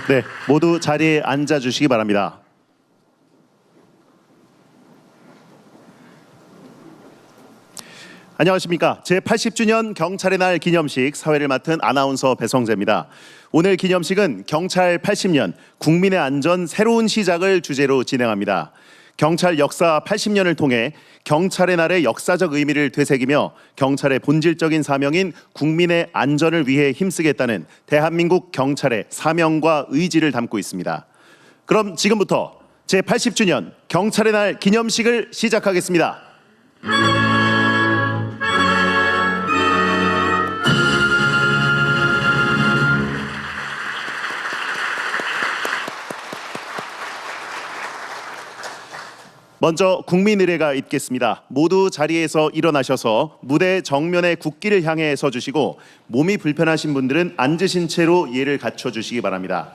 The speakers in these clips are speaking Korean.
네, 모두 자리에 앉아 주시기 바랍니다. 안녕하십니까. 제80주년 경찰의 날 기념식 사회를 맡은 아나운서 배성재입니다. 오늘 기념식은 경찰 80년 국민의 안전 새로운 시작을 주제로 진행합니다. 경찰 역사 80년을 통해 경찰의 날의 역사적 의미를 되새기며 경찰의 본질적인 사명인 국민의 안전을 위해 힘쓰겠다는 대한민국 경찰의 사명과 의지를 담고 있습니다. 그럼 지금부터 제80주년 경찰의 날 기념식을 시작하겠습니다. 먼저 국민의례가 있겠습니다. 모두 자리에서 일어나셔서 무대 정면의 국기를 향해 서주시고 몸이 불편하신 분들은 앉으신 채로 예를 갖춰주시기 바랍니다.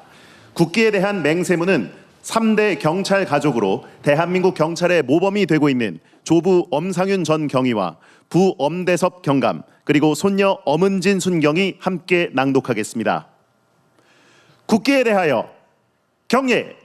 국기에 대한 맹세문은 3대 경찰 가족으로 대한민국 경찰의 모범이 되고 있는 조부 엄상윤 전 경위와 부 엄대섭 경감 그리고 손녀 엄은진 순경이 함께 낭독하겠습니다. 국기에 대하여 경례!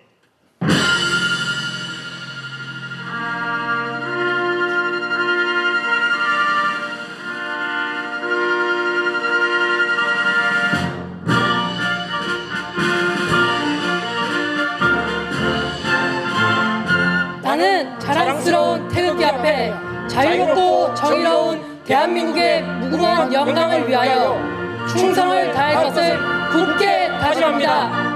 나는 자랑스러운 태극기 앞에 자유롭고 정의로운 대한민국의 무궁한 영광을 위하여 충성을 다할 것을 굳게 다짐합니다.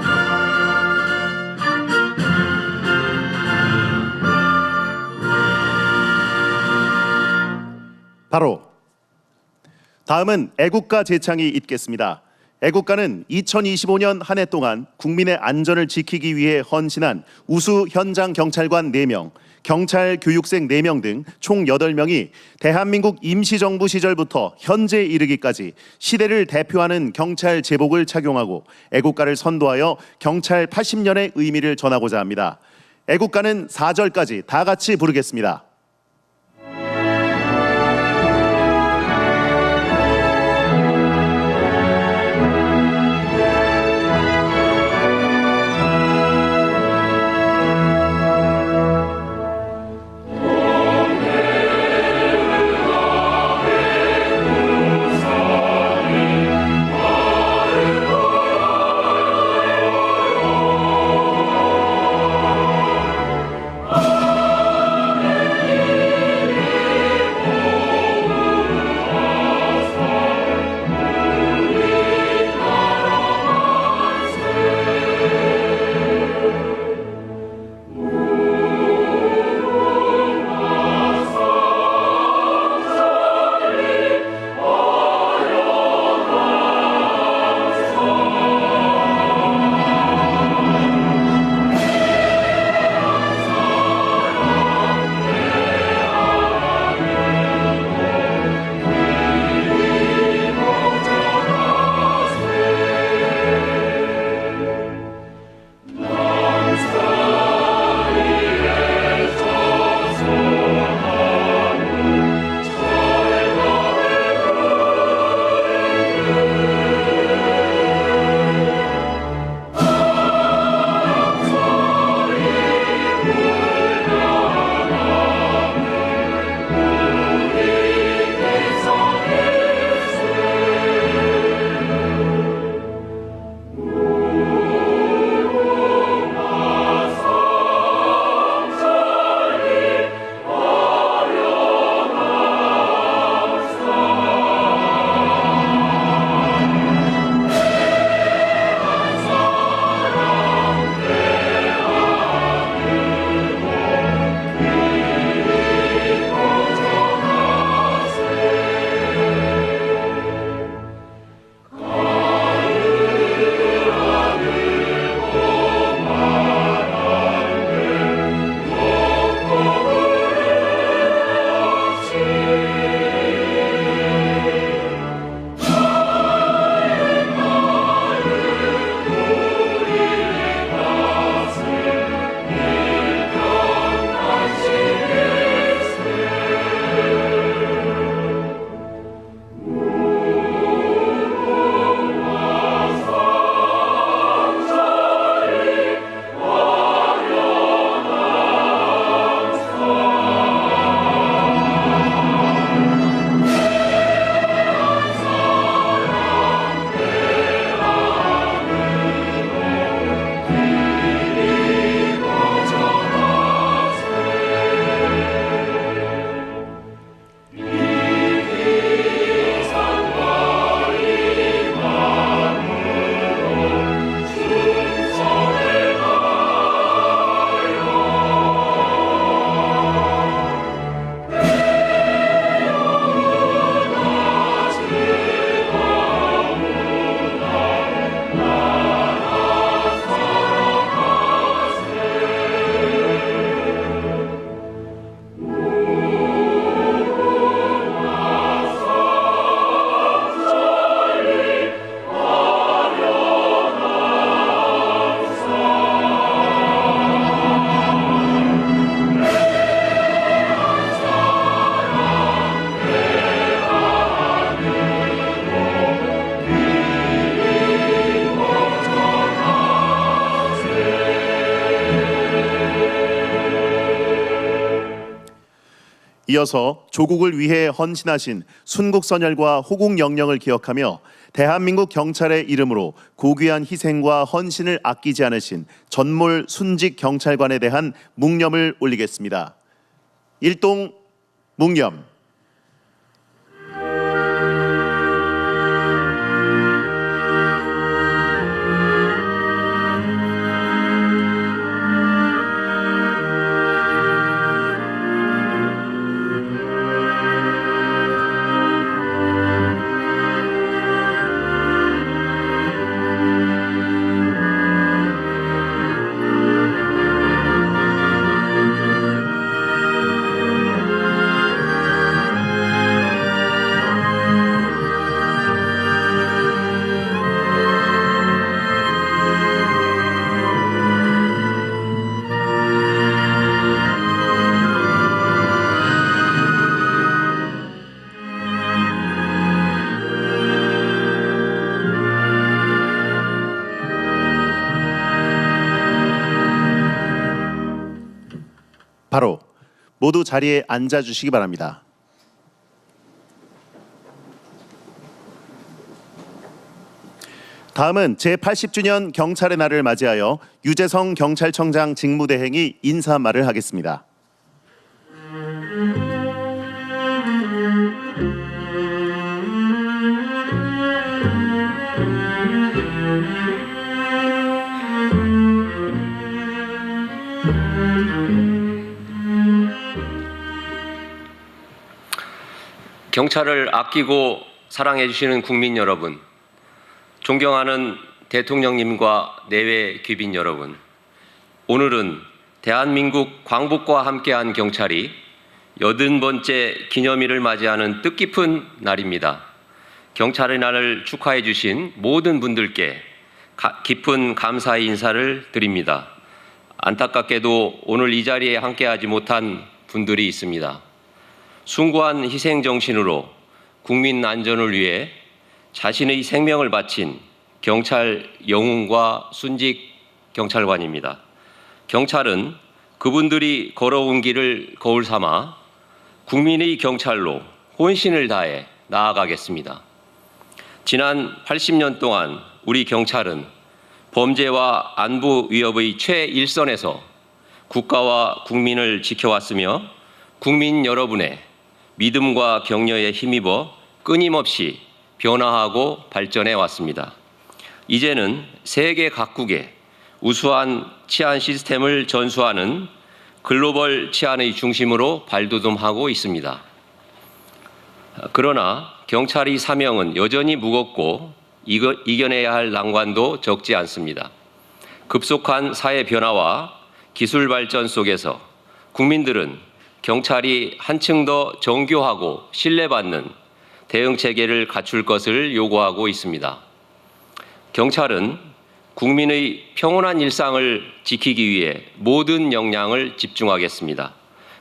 바로 다음은 애국가 제창이 있겠습니다. 애국가는 2025년 한 해 동안 국민의 안전을 지키기 위해 헌신한 우수 현장 경찰관 4명, 경찰 교육생 4명 등 총 8명이 대한민국 임시정부 시절부터 현재 이르기까지 시대를 대표하는 경찰 제복을 착용하고 애국가를 선도하여 경찰 80년의 의미를 전하고자 합니다. 애국가는 4절까지 다 같이 부르겠습니다. 이어서 조국을 위해 헌신하신 순국선열과 호국영령을 기억하며 대한민국 경찰의 이름으로 고귀한 희생과 헌신을 아끼지 않으신 전몰 순직 경찰관에 대한 묵념을 올리겠습니다. 일동 묵념. 바로 모두 자리에 앉아주시기 바랍니다. 다음은 제80주년 경찰의 날을 맞이하여 유재성 경찰청장 직무대행이 인사말을 하겠습니다. 경찰을 아끼고 사랑해 주시는 국민 여러분, 존경하는 대통령님과 내외 귀빈 여러분, 오늘은 대한민국 광복과 함께한 경찰이 80번째 기념일을 맞이하는 뜻깊은 날입니다. 경찰의 날을 축하해 주신 모든 분들께 깊은 감사의 인사를 드립니다. 안타깝게도 오늘 이 자리에 함께하지 못한 분들이 있습니다. 숭고한 희생 정신으로 국민 안전을 위해 자신의 생명을 바친 경찰 영웅과 순직 경찰관입니다. 경찰은 그분들이 걸어온 길을 거울 삼아 국민의 경찰로 혼신을 다해 나아가겠습니다. 지난 80년 동안 우리 경찰은 범죄와 안보 위협의 최일선에서 국가와 국민을 지켜왔으며 국민 여러분의 믿음과 격려에 힘입어 끊임없이 변화하고 발전해 왔습니다. 이제는 세계 각국의 우수한 치안 시스템을 전수하는 글로벌 치안의 중심으로 발돋움하고 있습니다. 그러나 경찰의 사명은 여전히 무겁고 이겨내야 할 난관도 적지 않습니다. 급속한 사회 변화와 기술 발전 속에서 국민들은 경찰이 한층 더 정교하고 신뢰받는 대응 체계를 갖출 것을 요구하고 있습니다. 경찰은 국민의 평온한 일상을 지키기 위해 모든 역량을 집중하겠습니다.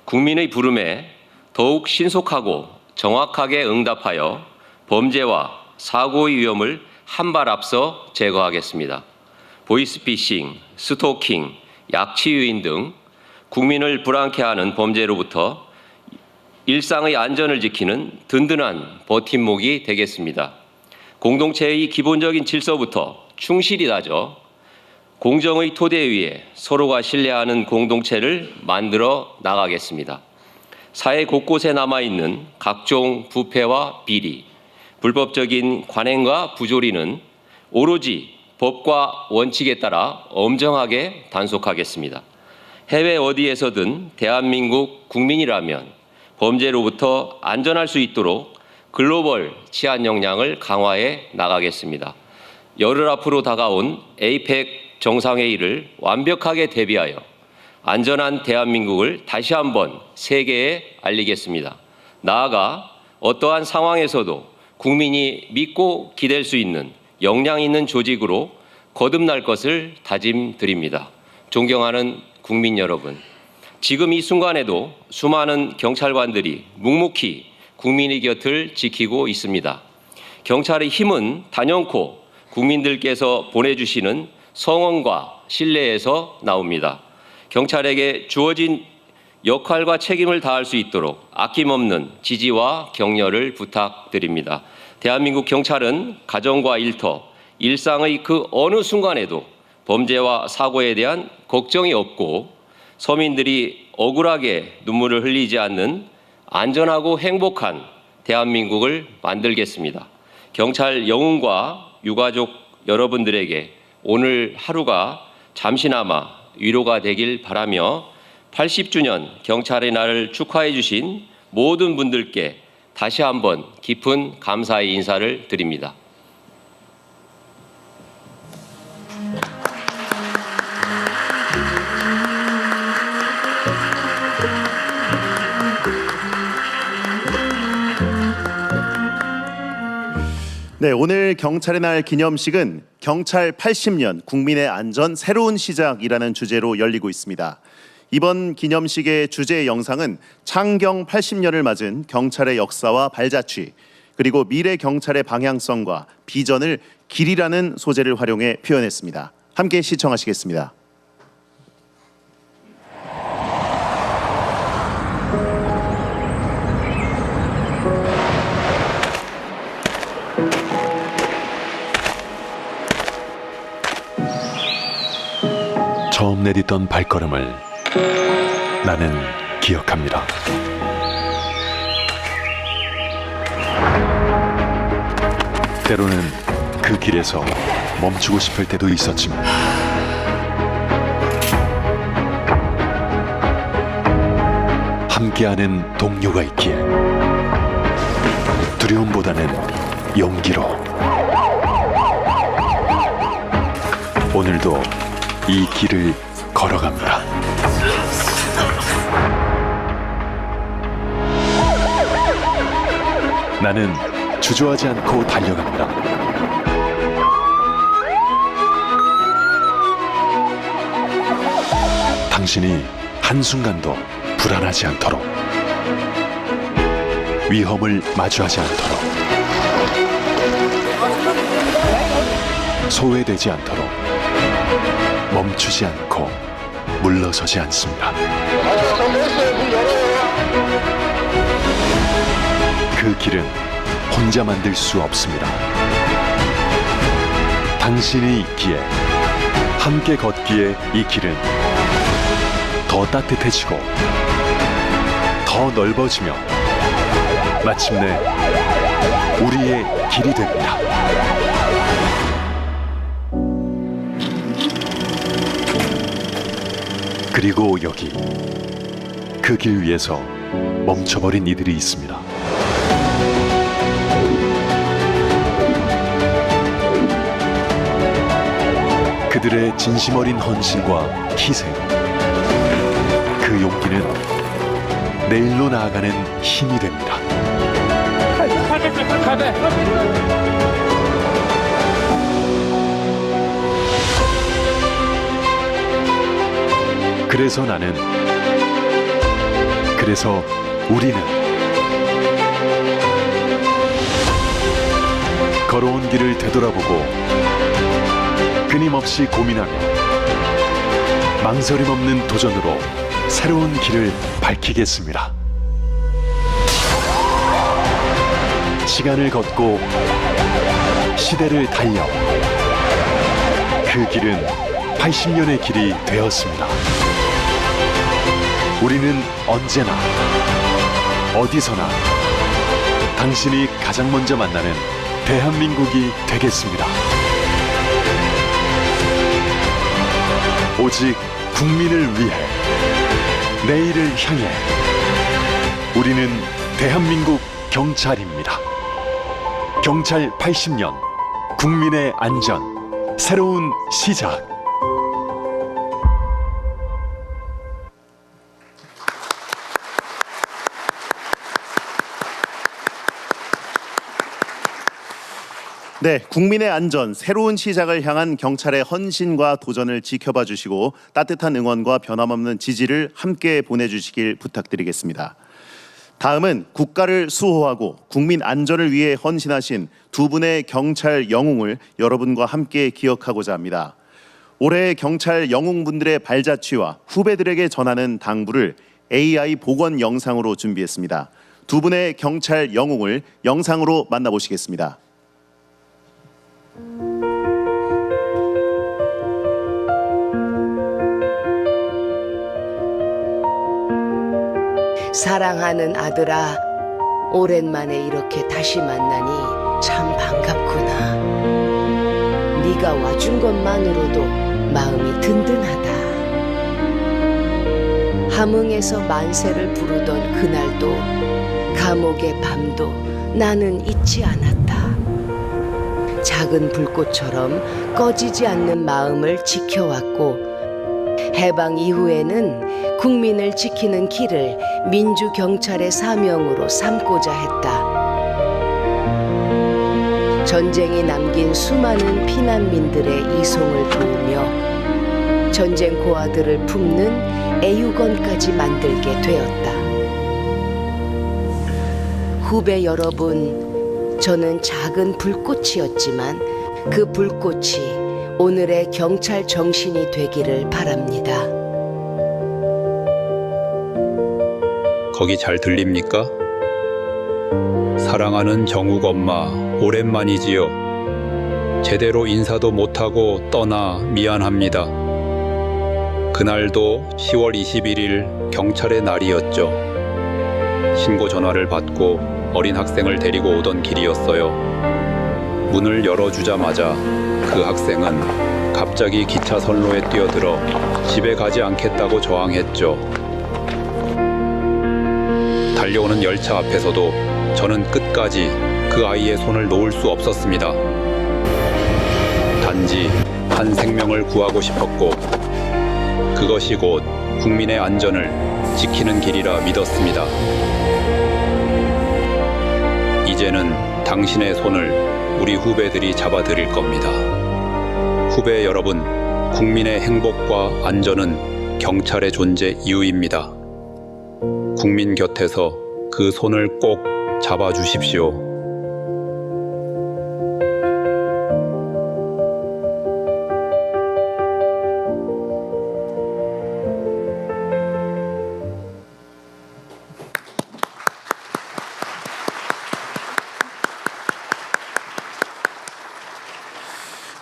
국민의 부름에 더욱 신속하고 정확하게 응답하여 범죄와 사고의 위험을 한 발 앞서 제거하겠습니다. 보이스피싱, 스토킹, 약취유인 등 국민을 불안케 하는 범죄로부터 일상의 안전을 지키는 든든한 버팀목이 되겠습니다. 공동체의 기본적인 질서부터 충실히 다져 공정의 토대 위에 서로가 신뢰하는 공동체를 만들어 나가겠습니다. 사회 곳곳에 남아있는 각종 부패와 비리, 불법적인 관행과 부조리는 오로지 법과 원칙에 따라 엄정하게 단속하겠습니다. 해외 어디에서든 대한민국 국민이라면 범죄로부터 안전할 수 있도록 글로벌 치안 역량을 강화해 나가겠습니다. 열흘 앞으로 다가온 에이펙 정상회의를 완벽하게 대비하여 안전한 대한민국을 다시 한번 세계에 알리겠습니다. 나아가 어떠한 상황에서도 국민이 믿고 기댈 수 있는 역량 있는 조직으로 거듭날 것을 다짐드립니다. 존경하는 국민 여러분, 지금 이 순간에도 수많은 경찰관들이 묵묵히 국민의 곁을 지키고 있습니다. 경찰의 힘은 단연코 국민들께서 보내주시는 성원과 신뢰에서 나옵니다. 경찰에게 주어진 역할과 책임을 다할 수 있도록 아낌없는 지지와 격려를 부탁드립니다. 대한민국 경찰은 가정과 일터, 일상의 그 어느 순간에도 범죄와 사고에 대한 걱정이 없고 서민들이 억울하게 눈물을 흘리지 않는 안전하고 행복한 대한민국을 만들겠습니다. 경찰 영웅과 유가족 여러분들에게 오늘 하루가 잠시나마 위로가 되길 바라며 80주년 경찰의 날을 축하해 주신 모든 분들께 다시 한번 깊은 감사의 인사를 드립니다. 네, 오늘 경찰의 날 기념식은 경찰 80년 국민의 안전 새로운 시작이라는 주제로 열리고 있습니다. 이번 기념식의 주제 영상은 창경 80년을 맞은 경찰의 역사와 발자취, 그리고 미래 경찰의 방향성과 비전을 길이라는 소재를 활용해 표현했습니다. 함께 시청하시겠습니다. 처음 내딛던 발걸음을 나는 기억합니다. 때로는 그 길에서 멈추고 싶을 때도 있었지만 함께하는 동료가 있기에 두려움보다는 용기로 오늘도 이 길을 걸어갑니다. 나는 주저하지 않고 달려갑니다. 당신이 한순간도 불안하지 않도록, 위험을 마주하지 않도록, 소외되지 않도록 멈추지 않고 물러서지 않습니다. 그 길은 혼자 만들 수 없습니다. 당신이 있기에, 함께 걷기에 이 길은 더 따뜻해지고 더 넓어지며 마침내 우리의 길이 됩니다. 그리고 여기 그 길 위에서 멈춰버린 이들이 있습니다. 그들의 진심 어린 헌신과 희생, 그 용기는 내일로 나아가는 힘이 됩니다. 그래서 나는, 그래서 우리는 걸어온 길을 되돌아보고 끊임없이 고민하며 망설임 없는 도전으로 새로운 길을 밝히겠습니다. 시간을 걷고 시대를 달려 그 길은 80년의 길이 되었습니다. 우리는 언제나 어디서나 당신이 가장 먼저 만나는 대한민국이 되겠습니다. 오직 국민을 위해, 내일을 향해 우리는 대한민국 경찰입니다. 경찰 80년, 국민의 안전, 새로운 시작. 네, 국민의 안전, 새로운 시작을 향한 경찰의 헌신과 도전을 지켜봐 주시고 따뜻한 응원과 변함없는 지지를 함께 보내주시길 부탁드리겠습니다. 다음은 국가를 수호하고 국민 안전을 위해 헌신하신 두 분의 경찰 영웅을 여러분과 함께 기억하고자 합니다. 올해 경찰 영웅분들의 발자취와 후배들에게 전하는 당부를 AI 복원 영상으로 준비했습니다. 두 분의 경찰 영웅을 영상으로 만나보시겠습니다. 사랑하는 아들아, 오랜만에 이렇게 다시 만나니 참 반갑구나. 네가 와준 것만으로도 마음이 든든하다. 함흥에서 만세를 부르던 그날도 감옥의 밤도 나는 잊지 않았다. 작은 불꽃처럼 꺼지지 않는 마음을 지켜왔고, 해방 이후에는 국민을 지키는 길을 민주경찰의 사명으로 삼고자 했다. 전쟁이 남긴 수많은 피난민들의 이송을 도우며 전쟁 고아들을 품는 애육원까지 만들게 되었다. 후배 여러분, 저는 작은 불꽃이었지만 그 불꽃이 오늘의 경찰 정신이 되기를 바랍니다. 거기 잘 들립니까? 사랑하는 정욱 엄마, 오랜만이지요. 제대로 인사도 못하고 떠나 미안합니다. 그날도 10월 21일 경찰의 날이었죠. 신고 전화를 받고 어린 학생을 데리고 오던 길이었어요. 문을 열어주자마자 그 학생은 갑자기 기차 선로에 뛰어들어 집에 가지 않겠다고 저항했죠. 달려오는 열차 앞에서도 저는 끝까지 그 아이의 손을 놓을 수 없었습니다. 단지 한 생명을 구하고 싶었고, 그것이 곧 국민의 안전을 지키는 길이라 믿었습니다. 이제는 당신의 손을 우리 후배들이 잡아드릴 겁니다. 후배 여러분, 국민의 행복과 안전은 경찰의 존재 이유입니다. 국민 곁에서 그 손을 꼭 잡아주십시오.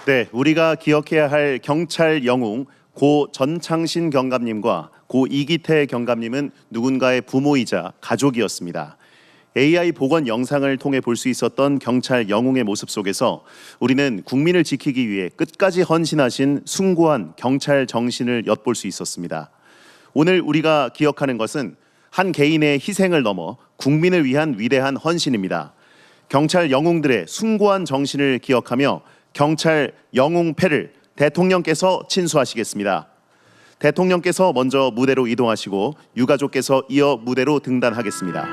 네, 우리가 기억해야 할 경찰 영웅 고 전창신 경감님과 고 이기태 경감님은 누군가의 부모이자 가족이었습니다. AI 복원 영상을 통해 볼 수 있었던 경찰 영웅의 모습 속에서 우리는 국민을 지키기 위해 끝까지 헌신하신 숭고한 경찰 정신을 엿볼 수 있었습니다. 오늘 우리가 기억하는 것은 한 개인의 희생을 넘어 국민을 위한 위대한 헌신입니다. 경찰 영웅들의 숭고한 정신을 기억하며 경찰 영웅패를 대통령께서 친수하시겠습니다. 대통령께서 먼저 무대로 이동하시고 유가족께서 이어 무대로 등단하겠습니다.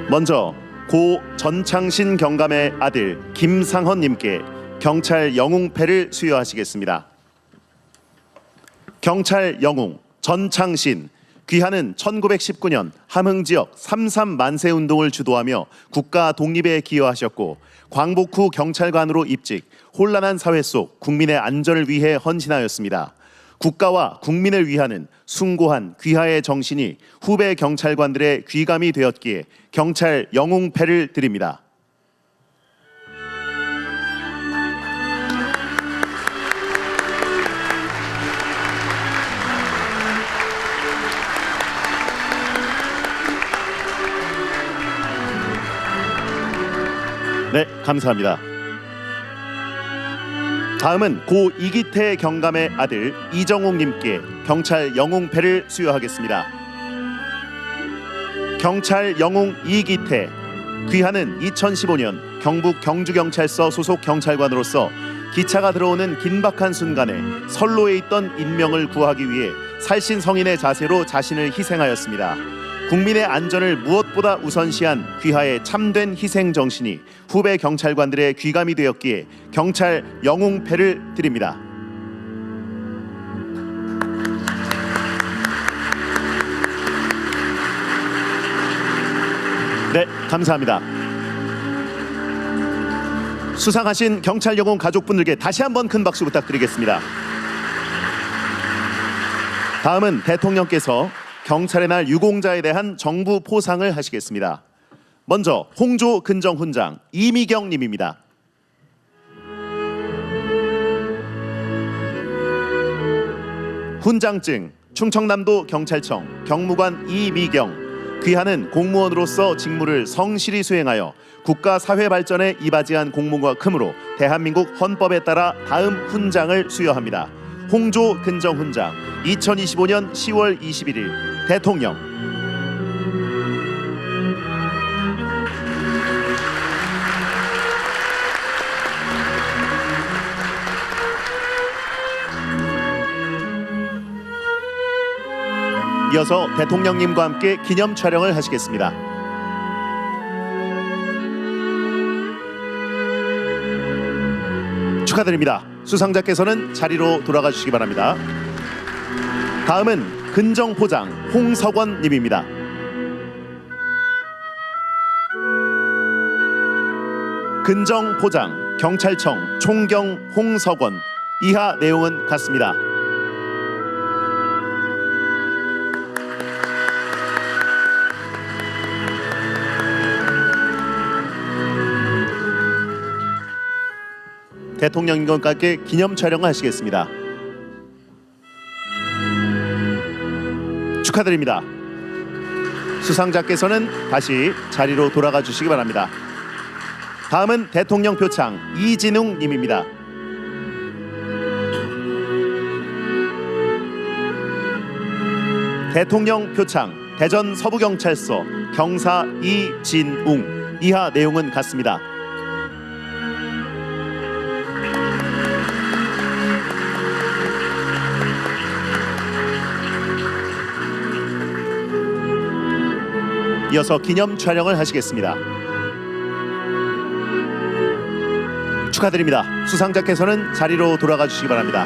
먼저 고 전창신 경감의 아들 김상헌님께 경찰 영웅패를 수여하시겠습니다. 경찰 영웅 전창신, 귀하는 1919년 함흥 지역 3.3 만세 운동을 주도하며 국가 독립에 기여하셨고, 광복 후 경찰관으로 입직, 혼란한 사회 속 국민의 안전을 위해 헌신하였습니다. 국가와 국민을 위하는 숭고한 귀하의 정신이 후배 경찰관들의 귀감이 되었기에 경찰 영웅패를 드립니다. 네, 감사합니다. 다음은 고 이기태 경감의 아들 이정옥님께 경찰 영웅패를 수여하겠습니다. 경찰 영웅 이기태, 귀하는 2015년 경북 경주경찰서 소속 경찰관으로서 기차가 들어오는 긴박한 순간에 선로에 있던 인명을 구하기 위해 살신성인의 자세로 자신을 희생하였습니다. 국민의 안전을 무엇보다 우선시한 귀하의 참된 희생 정신이 후배 경찰관들의 귀감이 되었기에 경찰 영웅패를 드립니다. 네, 감사합니다. 수상하신 경찰 영웅 가족분들께 다시 한번 큰 박수 부탁드리겠습니다. 다음은 대통령께서 경찰의 날 유공자에 대한 정부 포상을 하시겠습니다. 먼저 홍조 근정 훈장 이미경 님입니다. 훈장증 충청남도 경찰청 경무관 이미경. 귀하는 공무원으로서 직무를 성실히 수행하여 국가 사회 발전에 이바지한 공무가 크므로 대한민국 헌법에 따라 다음 훈장을 수여합니다. 홍조 근정 훈장 2025년 10월 21일 대통령. 이어서 대통령님과 함께 기념 촬영을 하시겠습니다. 축하드립니다. 수상자께서는 자리로 돌아가 주시기 바랍니다. 다음은 근정포장 홍석원 님입니다. 근정포장 경찰청 총경 홍석원. 이하 내용은 같습니다. 대통령님과 함께 기념 촬영을 하시겠습니다. 축하드립니다. 수상자께서는 다시 자리로 돌아가 주시기 바랍니다. 다음은 대통령 표창 이진웅 님입니다. 대통령 표창 대전 서부경찰서 경사 이진웅. 이하 내용은 같습니다. 이어서 기념 촬영을 하시겠습니다. 축하드립니다. 수상자께서는 자리로 돌아가 주시기 바랍니다.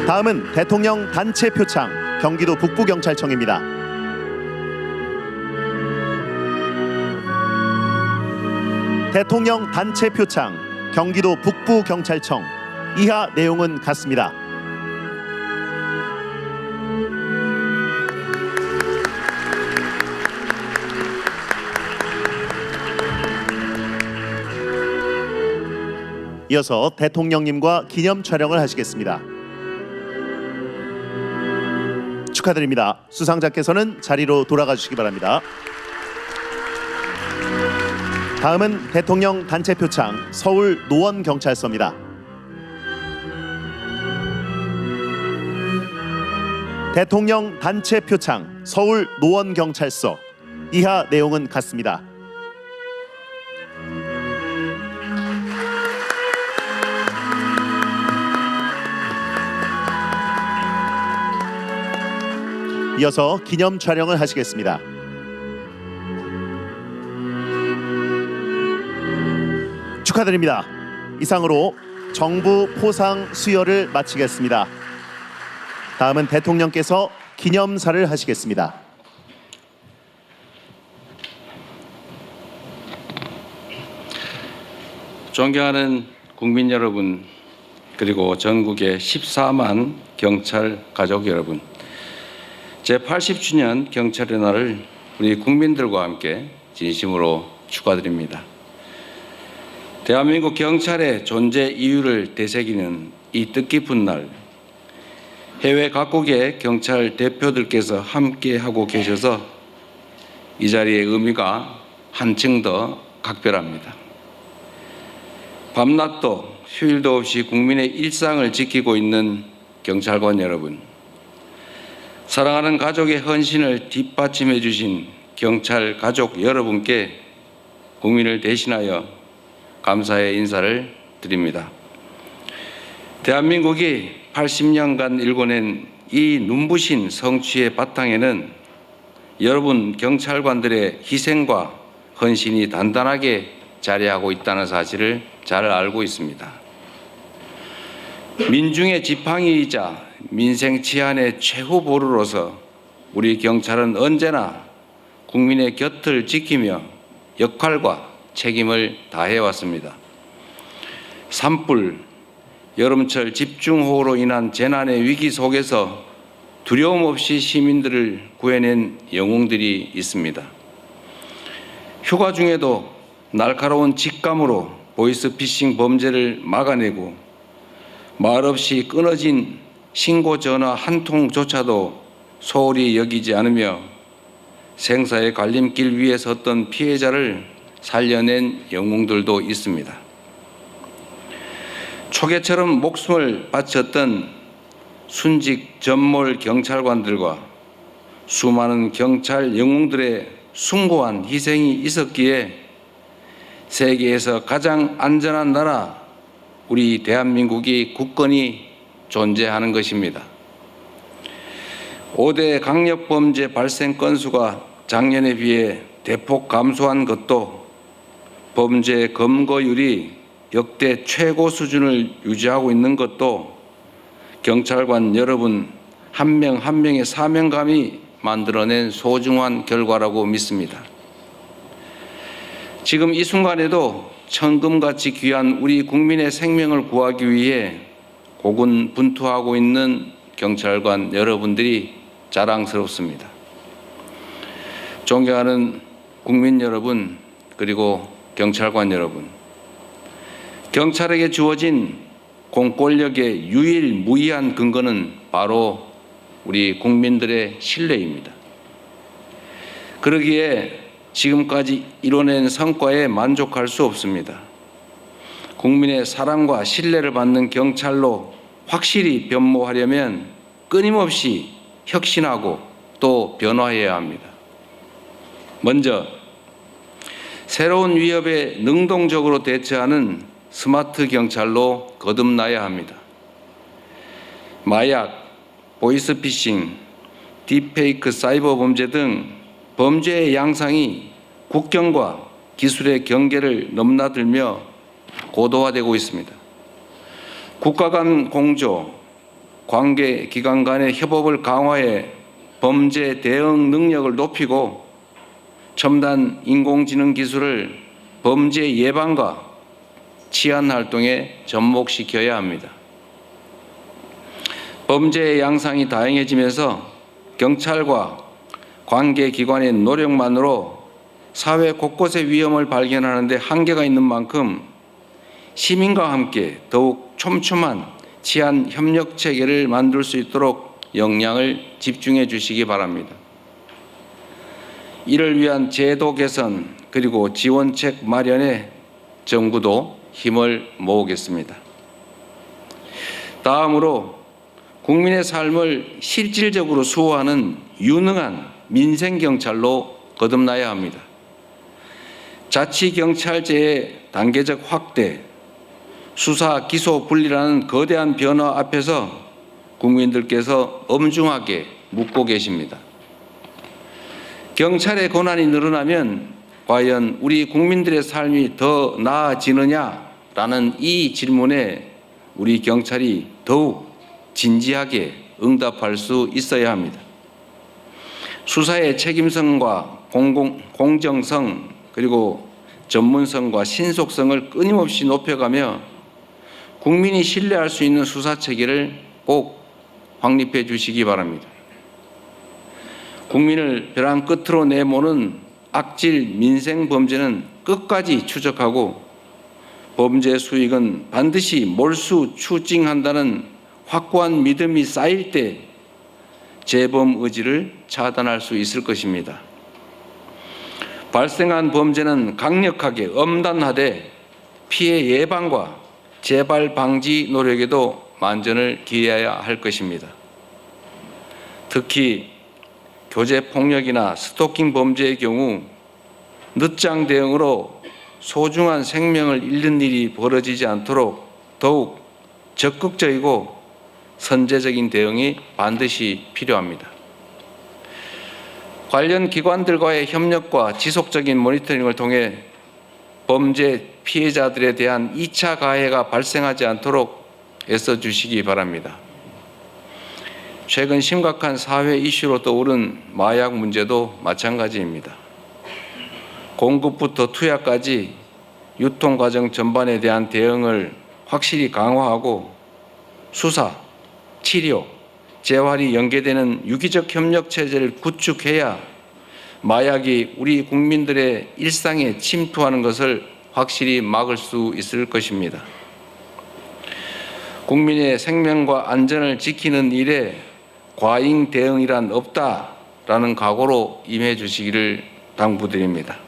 다음은 대통령 단체 표창 경기도 북부경찰청입니다. 대통령 단체 표창 경기도 북부경찰청. 이하 내용은 같습니다. 이어서 대통령님과 기념 촬영을 하시겠습니다. 축하드립니다. 수상자께서는 자리로 돌아가 주시기 바랍니다. 다음은 대통령 단체 표창 서울 노원경찰서입니다. 대통령 단체 표창 서울 노원경찰서. 이하 내용은 같습니다. 이어서 기념 촬영을 하시겠습니다. 축하드립니다. 이상으로 정부 포상 수여를 마치겠습니다. 다음은 대통령께서 기념사를 하시겠습니다. 존경하는 국민 여러분, 그리고 전국의 14만 경찰 가족 여러분, 제80주년 경찰의 날을 우리 국민들과 함께 진심으로 축하드립니다. 대한민국 경찰의 존재 이유를 되새기는 이 뜻깊은 날, 해외 각국의 경찰 대표들께서 함께하고 계셔서 이 자리의 의미가 한층 더 각별합니다. 밤낮도 휴일도 없이 국민의 일상을 지키고 있는 경찰관 여러분, 사랑하는 가족의 헌신을 뒷받침해 주신 경찰 가족 여러분께 국민을 대신하여 감사의 인사를 드립니다. 대한민국이 80년간 일궈낸 이 눈부신 성취의 바탕에는 여러분 경찰관들의 희생과 헌신이 단단하게 자리하고 있다는 사실을 잘 알고 있습니다. 민중의 지팡이이자 민생 치안의 최후 보루로서 우리 경찰은 언제나 국민의 곁을 지키며 역할과 책임을 다해왔습니다. 산불, 여름철 집중호우로 인한 재난의 위기 속에서 두려움 없이 시민들을 구해낸 영웅들이 있습니다. 휴가 중에도 날카로운 직감으로 보이스피싱 범죄를 막아내고 말없이 끊어진 신고 전화 한 통조차도 소홀히 여기지 않으며 생사의 갈림길 위에 섰던 피해자를 살려낸 영웅들도 있습니다. 초계처럼 목숨을 바쳤던 순직 전몰 경찰관들과 수많은 경찰 영웅들의 숭고한 희생이 있었기에 세계에서 가장 안전한 나라 우리 대한민국이 굳건히 존재하는 것입니다. 5대 강력범죄 발생 건수가 작년에 비해 대폭 감소한 것도 범죄 검거율이 역대 최고 수준을 유지하고 있는 것도 경찰관 여러분 한 명 한 명의 사명감이 만들어낸 소중한 결과라고 믿습니다. 지금 이 순간에도 천금같이 귀한 우리 국민의 생명을 구하기 위해 고군분투하고 있는 경찰관 여러분들이 자랑스럽습니다. 존경하는 국민 여러분, 그리고 경찰관 여러분, 경찰에게 주어진 공권력의 유일무이한 근거는 바로 우리 국민들의 신뢰입니다. 그러기에 지금까지 이뤄낸 성과에 만족할 수 없습니다. 국민의 사랑과 신뢰를 받는 경찰로 확실히 변모하려면 끊임없이 혁신하고 또 변화해야 합니다. 먼저 새로운 위협에 능동적으로 대처하는 스마트 경찰로 거듭나야 합니다. 마약, 보이스피싱, 딥페이크 사이버 범죄 등 범죄의 양상이 국경과 기술의 경계를 넘나들며 고도화되고 있습니다. 국가 간 공조, 관계 기관 간의 협업을 강화해 범죄 대응 능력을 높이고 첨단 인공지능 기술을 범죄 예방과 치안 활동에 접목시켜야 합니다. 범죄의 양상이 다양해지면서 경찰과 관계기관의 노력만으로 사회 곳곳의 위험을 발견하는 데 한계가 있는 만큼 시민과 함께 더욱 촘촘한 치안 협력 체계를 만들 수 있도록 역량을 집중해 주시기 바랍니다. 이를 위한 제도 개선 그리고 지원책 마련에 정부도 힘을 모으겠습니다. 다음으로 국민의 삶을 실질적으로 수호하는 유능한 민생경찰로 거듭나야 합니다. 자치경찰제의 단계적 확대, 수사, 기소 분리라는 거대한 변화 앞에서 국민들께서 엄중하게 묻고 계십니다. 경찰의 권한이 늘어나면 과연 우리 국민들의 삶이 더 나아지느냐라는 이 질문에 우리 경찰이 더욱 진지하게 응답할 수 있어야 합니다. 수사의 책임성과 공정성 그리고 전문성과 신속성을 끊임없이 높여가며 국민이 신뢰할 수 있는 수사 체계를 꼭 확립해 주시기 바랍니다. 국민을 벼랑 끝으로 내모는 악질 민생 범죄는 끝까지 추적하고 범죄 수익은 반드시 몰수 추징한다는 확고한 믿음이 쌓일 때 재범 의지를 차단할 수 있을 것입니다. 발생한 범죄는 강력하게 엄단하되 피해 예방과 재발 방지 노력에도 만전을 기해야 할 것입니다. 특히 교제 폭력이나 스토킹 범죄의 경우 늦장 대응으로 소중한 생명을 잃는 일이 벌어지지 않도록 더욱 적극적이고 선제적인 대응이 반드시 필요합니다. 관련 기관들과의 협력과 지속적인 모니터링을 통해 범죄 피해자들에 대한 2차 가해가 발생하지 않도록 애써주시기 바랍니다. 최근 심각한 사회 이슈로 떠오른 마약 문제도 마찬가지입니다. 공급부터 투약까지 유통 과정 전반에 대한 대응을 확실히 강화하고 수사, 치료, 재활이 연계되는 유기적 협력 체제를 구축해야 마약이 우리 국민들의 일상에 침투하는 것을 확실히 막을 수 있을 것입니다. 국민의 생명과 안전을 지키는 일에 과잉 대응이란 없다라는 각오로 임해 주시기를 당부드립니다.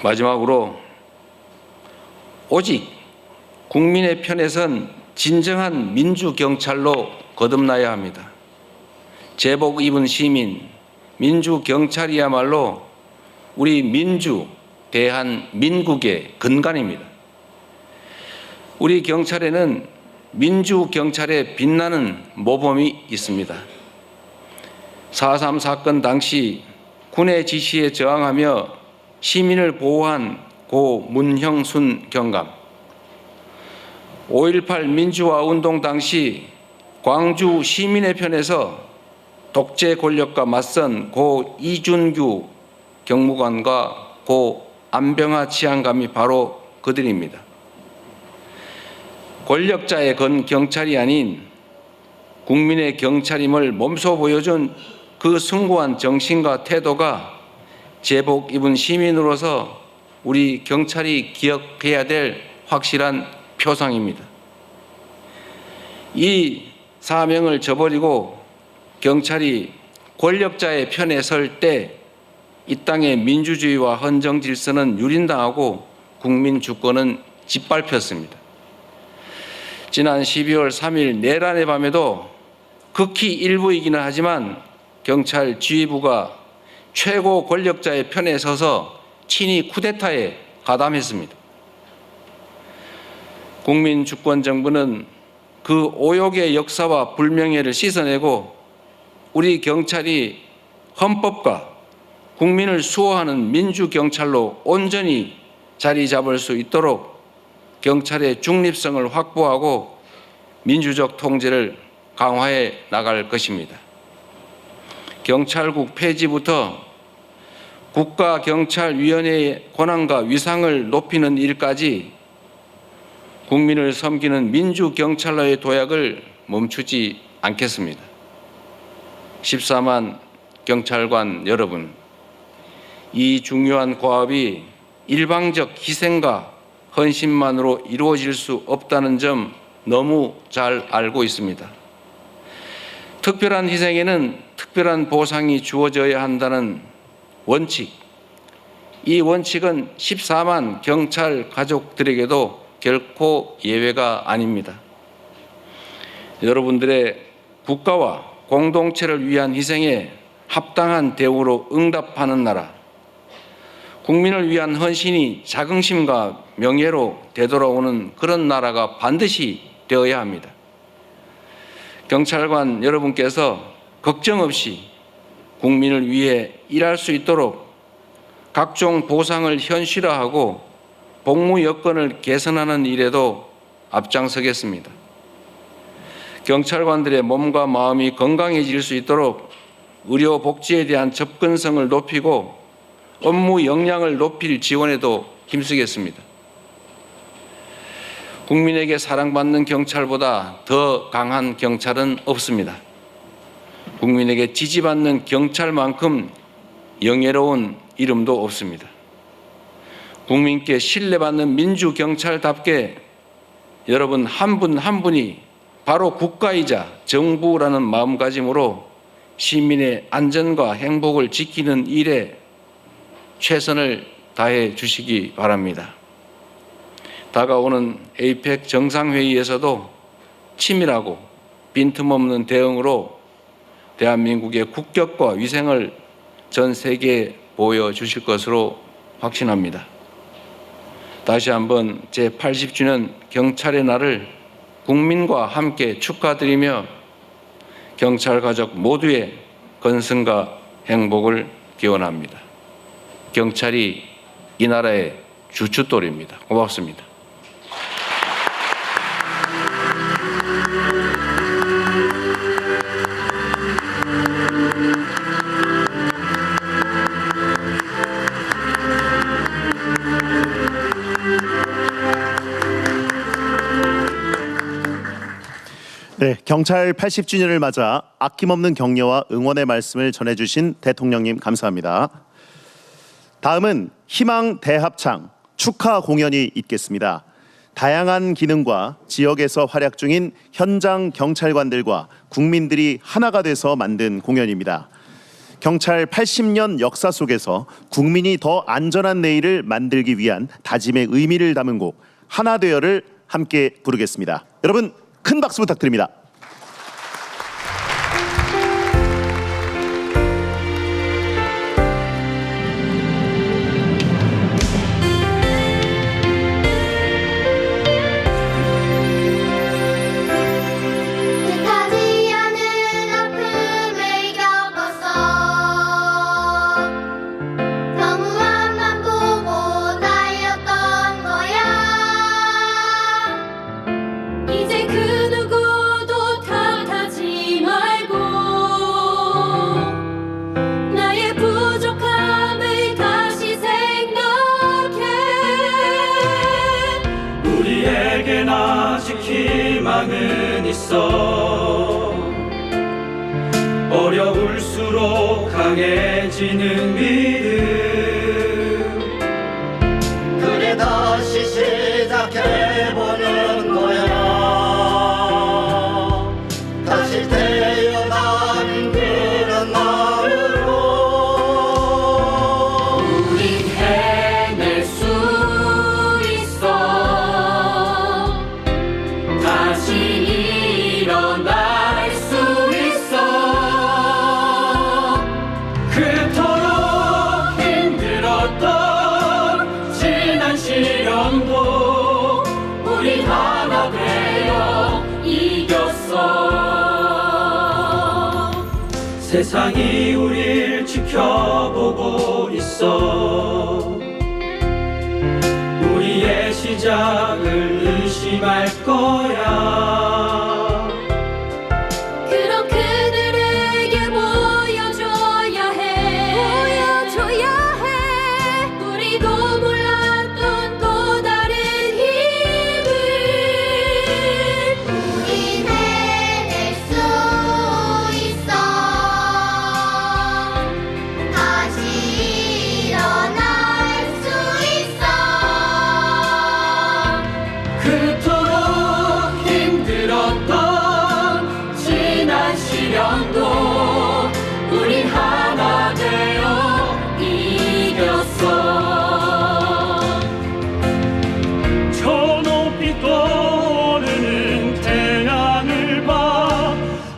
마지막으로 오직 국민의 편에 선 진정한 민주경찰로 거듭나야 합니다. 제복 입은 시민, 민주경찰이야말로 우리 민주, 대한민국의 근간입니다. 우리 경찰에는 민주경찰의 빛나는 모범이 있습니다. 4.3 사건 당시 군의 지시에 저항하며 시민을 보호한 고 문형순 경감, 5.18 민주화 운동 당시 광주 시민의 편에서 독재 권력과 맞선 고 이준규 경무관과 고 안병하 치안감이 바로 그들입니다. 권력자의 건 경찰이 아닌 국민의 경찰임을 몸소 보여준 그 숭고한 정신과 태도가 제복 입은 시민으로서 우리 경찰이 기억해야 될 확실한 표상입니다. 이 사명을 저버리고 경찰이 권력자의 편에 설 때 이 땅의 민주주의와 헌정 질서는 유린당하고 국민 주권은 짓밟혔습니다. 지난 12월 3일 내란의 밤에도 극히 일부이기는 하지만 경찰 지휘부가 최고 권력자의 편에 서서 친위 쿠데타에 가담했습니다. 국민 주권 정부는 그 오욕의 역사와 불명예를 씻어내고 우리 경찰이 헌법과 국민을 수호하는 민주경찰로 온전히 자리 잡을 수 있도록 경찰의 중립성을 확보하고 민주적 통제를 강화해 나갈 것입니다. 경찰국 폐지부터 국가경찰위원회의 권한과 위상을 높이는 일까지 국민을 섬기는 민주경찰로의 도약을 멈추지 않겠습니다. 14만 경찰관 여러분, 이 중요한 과업이 일방적 희생과 헌신만으로 이루어질 수 없다는 점 너무 잘 알고 있습니다. 특별한 희생에는 특별한 보상이 주어져야 한다는 원칙, 이 원칙은 14만 경찰 가족들에게도 결코 예외가 아닙니다. 여러분들의 국가와 공동체를 위한 희생에 합당한 대우로 응답하는 나라, 국민을 위한 헌신이 자긍심과 명예로 되돌아오는 그런 나라가 반드시 되어야 합니다. 경찰관 여러분께서 걱정 없이 국민을 위해 일할 수 있도록 각종 보상을 현실화하고 복무 여건을 개선하는 일에도 앞장서겠습니다. 경찰관들의 몸과 마음이 건강해질 수 있도록 의료 복지에 대한 접근성을 높이고 업무 역량을 높일 지원에도 힘쓰겠습니다. 국민에게 사랑받는 경찰보다 더 강한 경찰은 없습니다. 국민에게 지지받는 경찰만큼 영예로운 이름도 없습니다. 국민께 신뢰받는 민주경찰답게 여러분 한 분 한 분이 바로 국가이자 정부라는 마음가짐으로 시민의 안전과 행복을 지키는 일에 최선을 다해 주시기 바랍니다. 다가오는 에이펙 정상회의에서도 치밀하고 빈틈없는 대응으로 대한민국의 국격과 위생을 전 세계에 보여주실 것으로 확신합니다. 다시 한번 제80주년 경찰의 날을 국민과 함께 축하드리며 경찰 가족 모두의 건승과 행복을 기원합니다. 경찰이 이 나라의 주춧돌입니다. 고맙습니다. 네, 경찰 80주년을 맞아 아낌없는 격려와 응원의 말씀을 전해주신 대통령님 감사합니다. 다음은 희망 대합창 축하 공연이 있겠습니다. 다양한 기능과 지역에서 활약 중인 현장 경찰관들과 국민들이 하나가 돼서 만든 공연입니다. 경찰 80년 역사 속에서 국민이 더 안전한 내일을 만들기 위한 다짐의 의미를 담은 곡 하나 되어를 함께 부르겠습니다. 여러분 큰 박수 부탁드립니다. 뜻하지 않은 아픔을 겪었어. 정우함만 보고 달렸던 거야. 이제 그 누구도 탓하지 말고 나의 부족함을 다시 생각해. 우리에겐 아직 희망은 있어. 어려울수록 강해지는 믿음. 그래 다시 시작해보는 거야. 다시 태어난 그런 마음으로 우린 해낼 수 있어. 다시 일어날 수 있어. 그토록 힘들었던 지난 시련도 우리 하나 되어 이겼어. 세상이 우릴 지켜보고 있어. 우리의 시작을 의심할 거야. 그럼 그들에게 보여줘야 해. 우리도 몰랐던 또 다른 힘을. 우린 해낼 수 있어. 다시 일어날 수 있어. 그토록 힘들었던 지난 시련도 우린 하나 되어 이겼어. 저 높이 떠오르는 태양을 봐.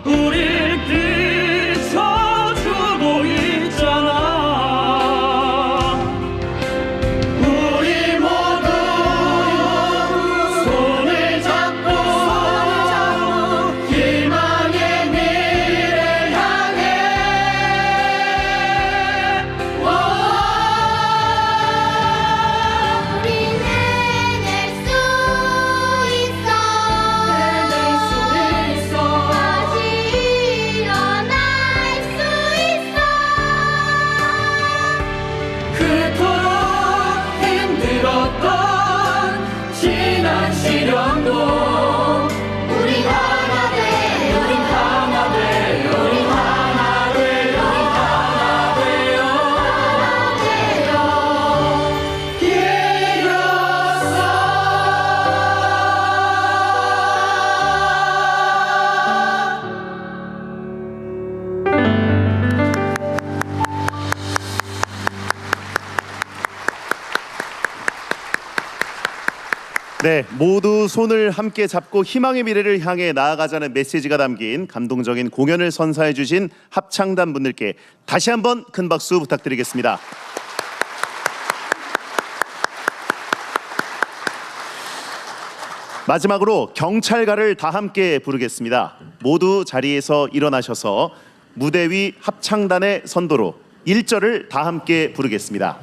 우릴 비춰주고 있잖아. 우리 모두 손을 잡고 희망의 미래를 향해. 우린 해낼 수 있어. 다시 일어날 수 있어. 그토록 힘들었던 지난 시련도 우리 하나 돼. 우린 하나 돼요. 우리 하나 돼요. 이겼어. 네, 모두 손을 함께 잡고 희망의 미래를 향해 나아가자는 메시지가 담긴 감동적인 공연을 선사해 주신 합창단 분들께 다시 한번 큰 박수 부탁드리겠습니다. 마지막으로 경찰가를 다 함께 부르겠습니다. 모두 자리에서 일어나셔서 무대 위 합창단의 선도로 1절을 다 함께 부르겠습니다.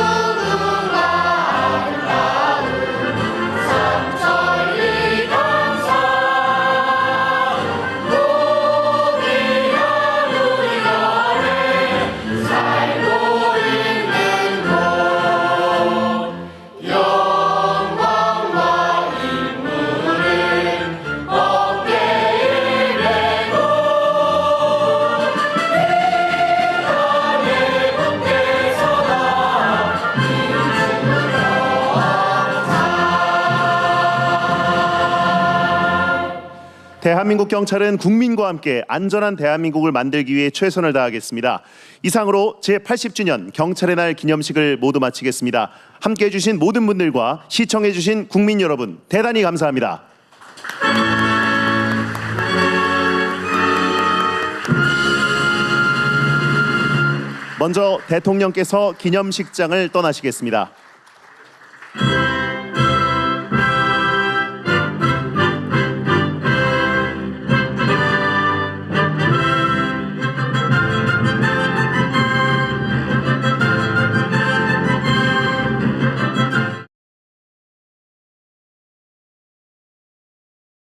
누군가 아름다운 성철이가 대한민국 경찰은 국민과 함께 안전한 대한민국을 만들기 위해 최선을 다하겠습니다. 이상으로 제80주년 경찰의 날 기념식을 모두 마치겠습니다. 함께해 주신 모든 분들과 시청해 주신 국민 여러분 대단히 감사합니다. 먼저 대통령께서 기념식장을 떠나시겠습니다.